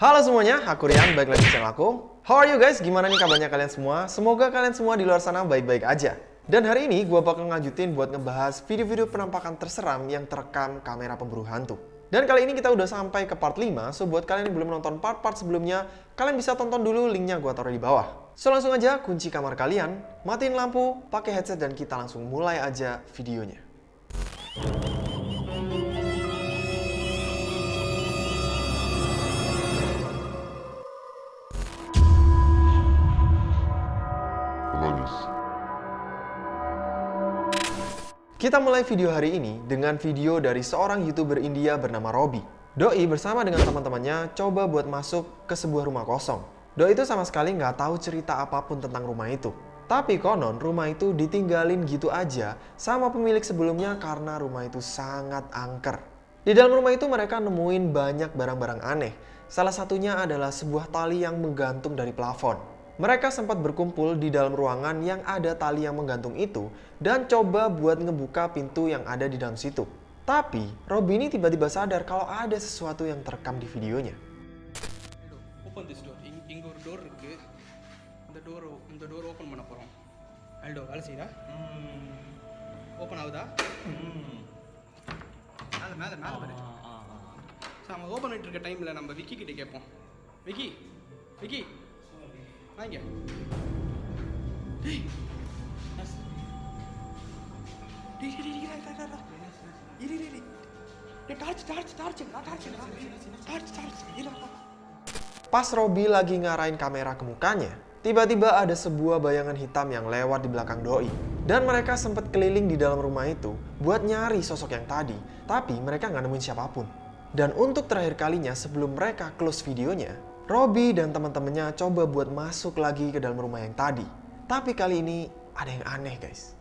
Halo semuanya, aku Rian, balik lagi di channel aku. How are you guys? Gimana nih kabarnya kalian semua? Semoga kalian semua di luar sana baik-baik aja. Dan hari ini gue bakal ngajutin buat ngebahas video-video penampakan terseram yang terekam kamera pemburu hantu. Dan kali ini kita udah sampai ke part 5, so buat kalian yang belum nonton part-part sebelumnya, kalian bisa tonton dulu, linknya gue taruh di bawah. So langsung aja kunci kamar kalian, matiin lampu, pakai headset dan kita langsung mulai aja videonya. Kita mulai video hari ini dengan video dari seorang YouTuber India bernama Robby. Doi bersama dengan teman-temannya coba buat masuk ke sebuah rumah kosong. Doi itu sama sekali nggak tahu cerita apapun tentang rumah itu. Tapi konon rumah itu ditinggalin gitu aja sama pemilik sebelumnya karena rumah itu sangat angker. Di dalam rumah itu mereka nemuin banyak barang-barang aneh. Salah satunya adalah sebuah tali yang menggantung dari plafon. Mereka sempat berkumpul di dalam ruangan yang ada tali yang menggantung itu dan coba buat ngebuka pintu yang ada di dalam situ. Tapi, Robby ini tiba-tiba sadar kalau ada sesuatu yang terekam di videonya. Open this door. இங்க ஒரு டோர் இருக்கு. இந்த door open பண்ண போறோம். ஆல்டோ வேலை செய்யுதா? ஓபன் ஆகுதா? மேல பாரு. நம்ம ஓபன் பண்ணிட்டு இருக்க டைம்ல நம்ம விக்கி கிட்ட கேட்போம். விக்கி வாங்க. டேய். Pas Robby lagi ngarahin kamera ke mukanya, tiba-tiba ada sebuah bayangan hitam yang lewat di belakang Doi. Dan mereka sempat keliling di dalam rumah itu buat nyari sosok yang tadi, tapi mereka nggak nemuin siapapun. Dan untuk terakhir kalinya sebelum mereka close videonya, Robby dan teman-temannya coba buat masuk lagi ke dalam rumah yang tadi. Tapi kali ini ada yang aneh, guys.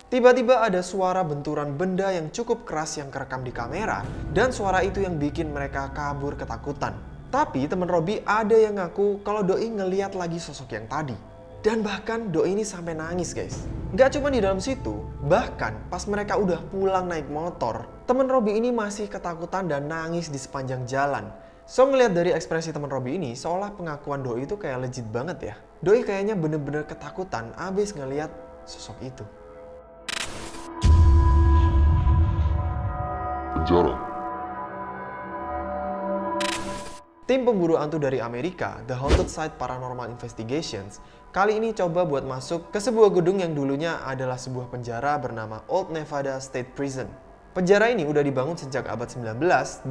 Tiba-tiba ada suara benturan benda yang cukup keras yang kerekam di kamera, dan suara itu yang bikin mereka kabur ketakutan. Tapi teman Robby ada yang ngaku kalau Doi ngeliat lagi sosok yang tadi. Dan bahkan Doi ini sampai nangis, guys. Gak cuma di dalam situ, bahkan pas mereka udah pulang naik motor, teman Robby ini masih ketakutan dan nangis di sepanjang jalan. So ngeliat dari ekspresi teman Robby ini, seolah pengakuan Doi itu kayak legit banget ya. Doi kayaknya bener-bener ketakutan abis ngeliat sosok itu. Penjara. Tim pemburu hantu dari Amerika, The Haunted Site Paranormal Investigations, kali ini coba buat masuk ke sebuah gedung yang dulunya adalah sebuah penjara bernama Old Nevada State Prison. Penjara ini udah dibangun sejak abad 19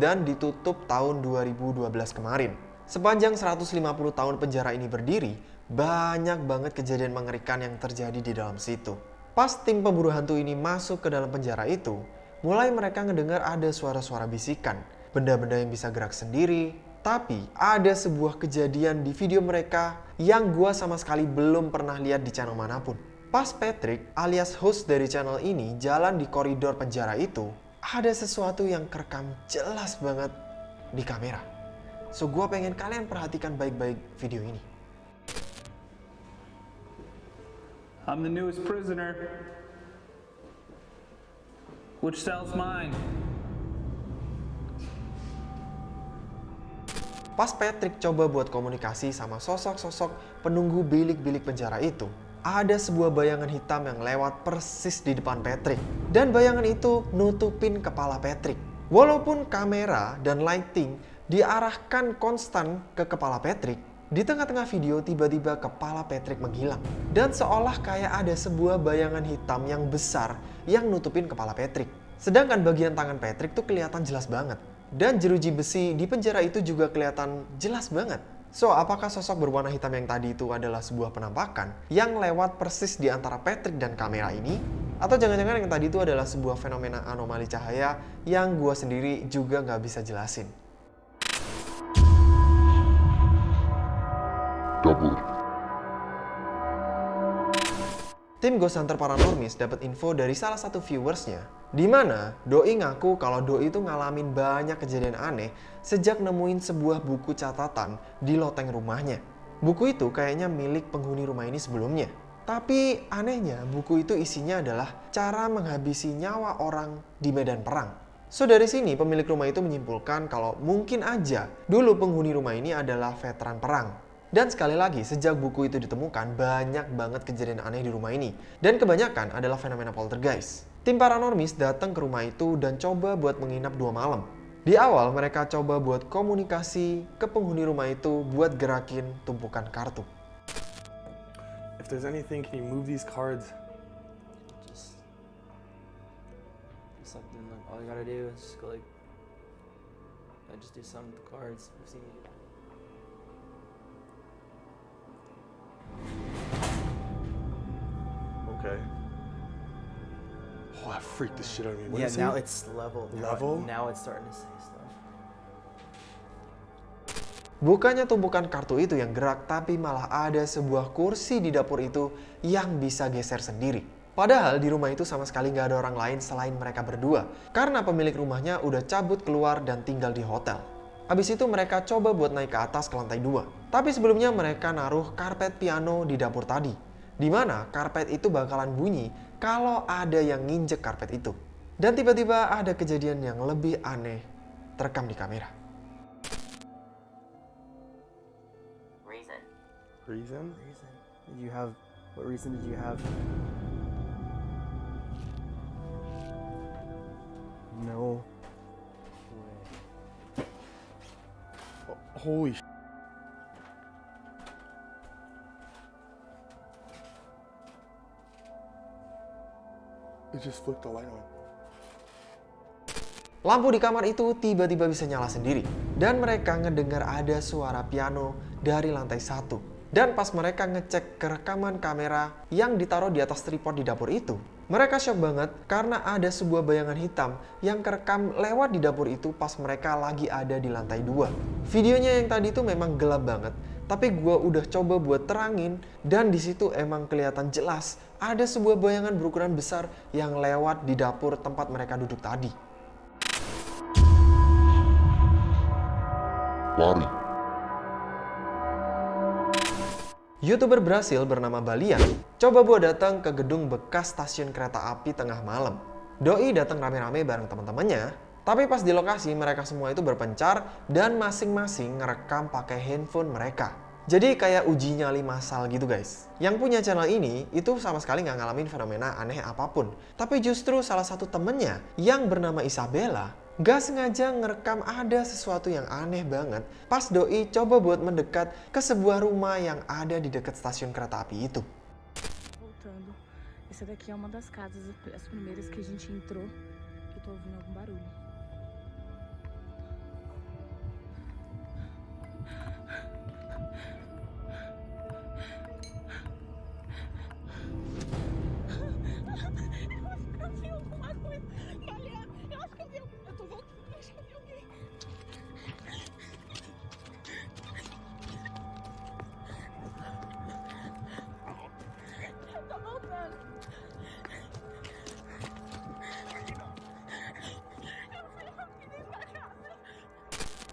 dan ditutup tahun 2012 kemarin. Sepanjang 150 tahun penjara ini berdiri, banyak banget kejadian mengerikan yang terjadi di dalam situ. Pas tim pemburu hantu ini masuk ke dalam penjara itu, mulai mereka ngedengar ada suara-suara bisikan, benda-benda yang bisa gerak sendiri. Tapi ada sebuah kejadian di video mereka yang gua sama sekali belum pernah lihat di channel manapun. Pas Patrick alias host dari channel ini jalan di koridor penjara itu, ada sesuatu yang kerekam jelas banget di kamera. So gua pengen kalian perhatikan baik-baik video ini. I'm the newest prisoner. Which cell's mine? Pas Patrick coba buat komunikasi sama sosok-sosok penunggu bilik-bilik penjara itu, ada sebuah bayangan hitam yang lewat persis di depan Patrick. Dan bayangan itu nutupin kepala Patrick. Walaupun kamera dan lighting diarahkan konstan ke kepala Patrick, di tengah-tengah video tiba-tiba kepala Patrick menghilang. Dan seolah kayak ada sebuah bayangan hitam yang besar yang nutupin kepala Patrick. Sedangkan bagian tangan Patrick tuh kelihatan jelas banget. Dan jeruji besi di penjara itu juga kelihatan jelas banget. So, apakah sosok berwarna hitam yang tadi itu adalah sebuah penampakan yang lewat persis di antara Patrick dan kamera ini? Atau jangan-jangan yang tadi itu adalah sebuah fenomena anomali cahaya yang gua sendiri juga nggak bisa jelasin? Dapur. Tim Ghost Hunter Paranormis dapat info dari salah satu viewersnya, di mana Doi ngaku kalau Doi itu ngalamin banyak kejadian aneh sejak nemuin sebuah buku catatan di loteng rumahnya. Buku itu kayaknya milik penghuni rumah ini sebelumnya. Tapi anehnya buku itu isinya adalah cara menghabisi nyawa orang di medan perang. So dari sini pemilik rumah itu menyimpulkan kalau mungkin aja dulu penghuni rumah ini adalah veteran perang. Dan sekali lagi, sejak buku itu ditemukan, banyak banget kejadian aneh di rumah ini. Dan kebanyakan adalah fenomena poltergeist. Tim Paranormis datang ke rumah itu dan coba buat menginap 2 malam. Di awal, mereka coba buat komunikasi ke penghuni rumah itu buat gerakin tumpukan kartu. If there's anything, can you move these cards? Just do something like all you gotta do is just go like, just do something with the cards. I've seen you do that. Okay. Oh, that freaked the shit out of me. What Yeah, is now it? it's level. Level? Now it's starting to say stuff. Bukannya tumpukan kartu itu yang gerak, tapi malah ada sebuah kursi di dapur itu yang bisa geser sendiri. Padahal di rumah itu sama sekali nggak ada orang lain selain mereka berdua, karena pemilik rumahnya udah cabut keluar dan tinggal di hotel. Habis itu mereka coba buat naik ke atas ke lantai 2. Tapi sebelumnya mereka naruh karpet piano di dapur tadi, di mana karpet itu bakalan bunyi kalau ada yang nginjek karpet itu. Dan tiba-tiba ada kejadian yang lebih aneh terekam di kamera. Reason? Did you have? What reason did you have? No. Holy sh**. It just flicked the light on. Lampu di kamar itu tiba-tiba bisa nyala sendiri. Dan mereka ngedengar ada suara piano dari lantai 1. Dan pas mereka ngecek ke rekaman kamera yang ditaruh di atas tripod di dapur itu, mereka shock banget karena ada sebuah bayangan hitam yang kerekam lewat di dapur itu pas mereka lagi ada di lantai 2. Videonya yang tadi itu memang gelap banget, tapi gue udah coba buat terangin dan di situ emang kelihatan jelas ada sebuah bayangan berukuran besar yang lewat di dapur tempat mereka duduk tadi. Lari. YouTuber Brasil bernama Balian coba buat datang ke gedung bekas stasiun kereta api tengah malam. Doi datang rame-rame bareng teman-temannya, tapi pas di lokasi mereka semua itu berpencar dan masing-masing ngerekam pakai handphone mereka. Jadi kayak uji nyali massal gitu guys. Yang punya channel ini itu sama sekali nggak ngalamin fenomena aneh apapun. Tapi justru salah satu temennya yang bernama Isabella gak sengaja ngerekam ada sesuatu yang aneh banget pas Doi coba buat mendekat ke sebuah rumah yang ada di dekat stasiun kereta api itu. Voltando. Essa daqui é uma das casas, as primeiras que a gente entrou. Eu tô ouvindo algum barulho.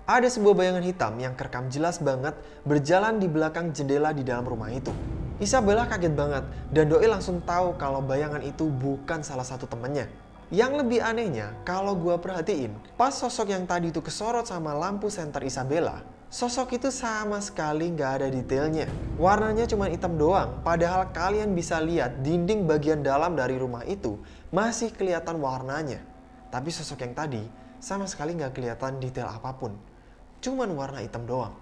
Ada sebuah bayangan hitam yang kerekam jelas banget berjalan di belakang jendela di dalam rumah itu. Isabella kaget banget dan Doi langsung tahu kalau bayangan itu bukan salah satu temennya. Yang lebih anehnya, kalau gua perhatiin, pas sosok yang tadi itu kesorot sama lampu senter Isabella, sosok itu sama sekali nggak ada detailnya. Warnanya cuma hitam doang, padahal kalian bisa lihat dinding bagian dalam dari rumah itu masih kelihatan warnanya. Tapi sosok yang tadi sama sekali nggak kelihatan detail apapun. Cuman warna hitam doang.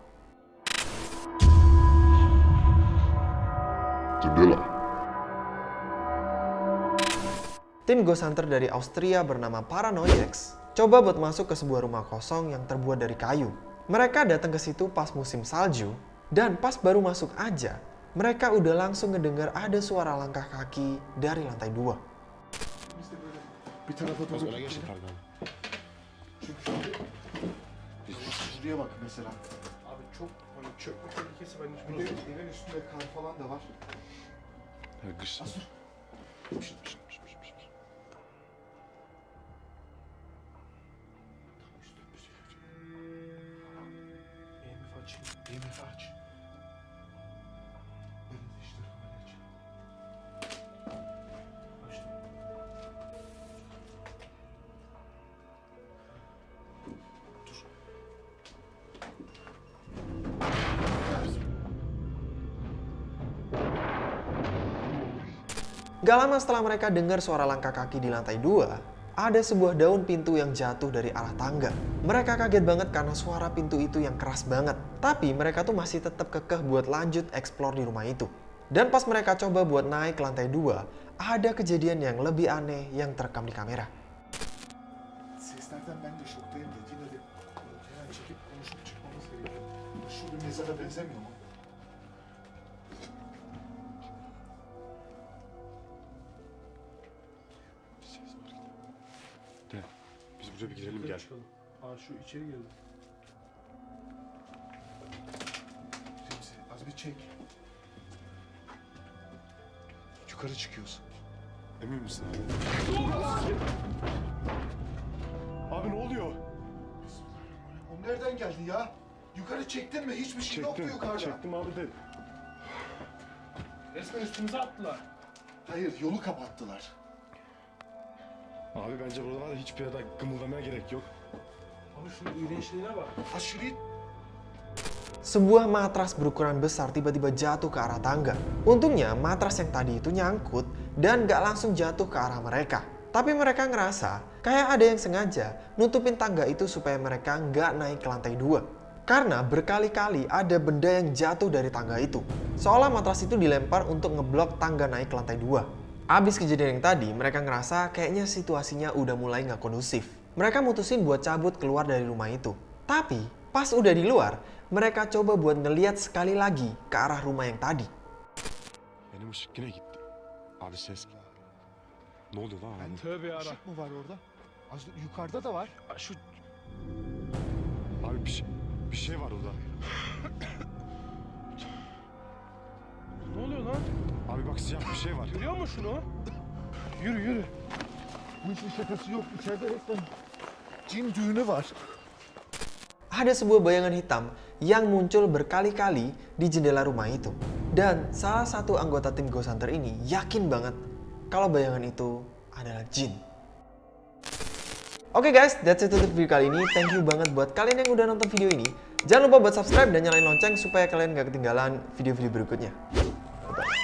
Jendela. Tim Ghost Hunter dari Austria bernama Paranoiax coba buat masuk ke sebuah rumah kosong yang terbuat dari kayu. Mereka datang ke situ pas musim salju dan pas baru masuk aja, mereka udah langsung ngedengar ada suara langkah kaki dari lantai 2. Bir tarafa doğru. Öyle geçti pardon. Şuraya bak mesela. Abi çok hani çökme tehlikesi ben hiç Bir de evin üstünde kar falan da var. Kış. IMF aç. IMF aç. İşte aç. Açtım. Gak lama setelah mereka dengar suara langkah kaki di lantai 2, ada sebuah daun pintu yang jatuh dari arah tangga. Mereka kaget banget karena suara pintu itu yang keras banget. Tapi mereka tuh masih tetap kekeh buat lanjut explore di rumah itu. Dan pas mereka coba buat naik ke lantai 2, ada kejadian yang lebih aneh yang terekam di kamera. Seslerden ben de şoktayım da yine de hemen çekip konuşup çıkmamız gerekiyor. Şu bir mezara benzemiyor mu? Bir ses var yine. De. Biz buraya bir girelim gel. Aa şu içeri girdi. Remzi az bir çek. Yukarı çıkıyoruz. Emin misin abi? Abi ne oluyor? O nereden geldi ya? Yukarı çektin mi? Hiçbir şey yoktu yukarıda. Çektim abi de. Resmen üstümüze attılar. Hayır yolu kapattılar. Abi bence burada var ya hiçbir yerde gımıldamaya gerek yok. Abi şunun iğrençliğine bak. Aşırı Sebuah matras berukuran besar tiba-tiba jatuh ke arah tangga. Untungnya matras yang tadi itu nyangkut dan gak langsung jatuh ke arah mereka. Tapi mereka ngerasa kayak ada yang sengaja nutupin tangga itu supaya mereka nggak naik ke lantai 2. Karena berkali-kali ada benda yang jatuh dari tangga itu. Seolah matras itu dilempar untuk ngeblok tangga naik ke lantai 2. Abis kejadian yang tadi, mereka ngerasa kayaknya situasinya udah mulai nggak kondusif. Mereka mutusin buat cabut keluar dari rumah itu. Tapi pas udah di luar, mereka coba buat ngeliat sekali lagi ke arah rumah yang tadi. Benim ışık yine gitti. Abi ses. Ne oluyor lan abi? Tövbe yarabbim. ışık mı var orada? Az yukarıda da var. Şu... Abi bir şey var orada. Ne oluyor lan? Abi bak siyah bir şey var. Görüyor musun şunu? Yürü yürü. Bu işin şakası yok. İçeride resmen cin düğünü var. Ada sebuah bayangan hitam yang muncul berkali-kali di jendela rumah itu. Dan salah satu anggota tim Ghost Hunter ini yakin banget kalau bayangan itu adalah jin. Oke guys, that's it untuk video kali ini. Thank you banget buat kalian yang udah nonton video ini. Jangan lupa buat subscribe dan nyalain lonceng supaya kalian gak ketinggalan video-video berikutnya. Bye-bye.